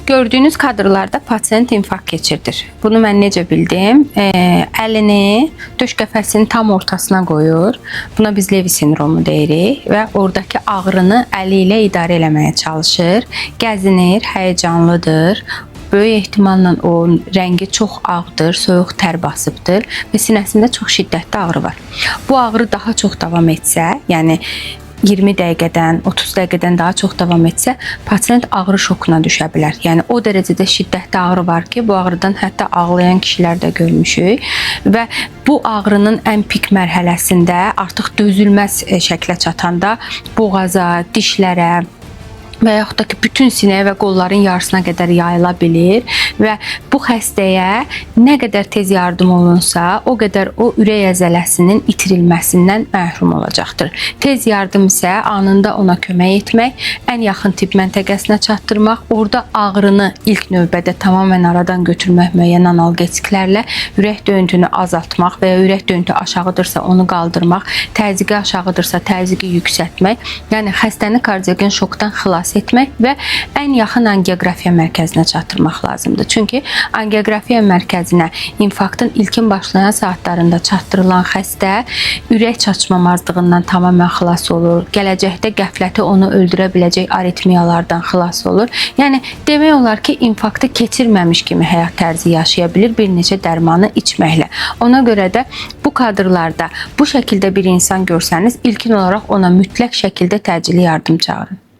Gördüyünüz kadrlarda pasient infarkt keçirdir. Bunu mən necə bildim? Əlini döş qəfəsinin tam ortasına qoyur. Buna biz Levi sindromu deyirik və oradakı ağrını əli ilə idarə eləməyə çalışır. Gəzinir, həyəcanlıdır. Böyük ehtimalla o rəngi çox ağdır, soyuq tər basıbdır və sinəsində çox şiddətli ağrı var. Bu ağrı daha çox davam etsə, yəni 20 dəqiqədən, 30 dəqiqədən daha çox davam etsə, pasient ağrı şokuna düşə bilər. Yəni o dərəcədə şiddətli ağrı var ki, bu ağrıdan hətta ağlayan kişilər də görmüşük və bu ağrının ən pik mərhələsində artıq dözülməz şəklə çatanda boğaza, dişlərə və yaxud da ki, bütün sinəyə və qolların yarısına qədər yayıla bilir və bu xəstəyə nə qədər tez yardım olunsa, o qədər o ürək əzələsinin itirilməsindən məhrum olacaqdır. Tez yardım isə anında ona kömək etmək, ən yaxın tibb məntəqəsinə çatdırmaq, orada ağrını ilk növbədə tamamilə aradan götürmək müəyyən analgetiklərlə, ürək döyüntünü azaltmaq və ya ürək döyüntü aşağıdırsa onu qaldırmaq, təzyiqi aşağıdırsa təzyiqi yüksəltmək, yəni xəstəni kardiogen şokdan xilas etmək və ən yaxın angioqrafiya mərkəzinə çatdırmaq lazımdır. Çünki angioqrafiya mərkəzinə infarktın ilkin başlayan saatlarında çatdırılan xəstə ürək çatışmamazlığından tamamilə xilas olur. Gələcəkdə qəfləti onu öldürə biləcək aritmiyalardan xilas olur. Yəni demək olar ki, infarktı keçirməmiş kimi həyat tərzi yaşaya bilir bir neçə dərmanı içməklə. Ona görə də bu kadrlarda bu şəkildə bir insan görsəniz, ilkin olaraq ona mütləq şəkildə təcili yardım çağırın.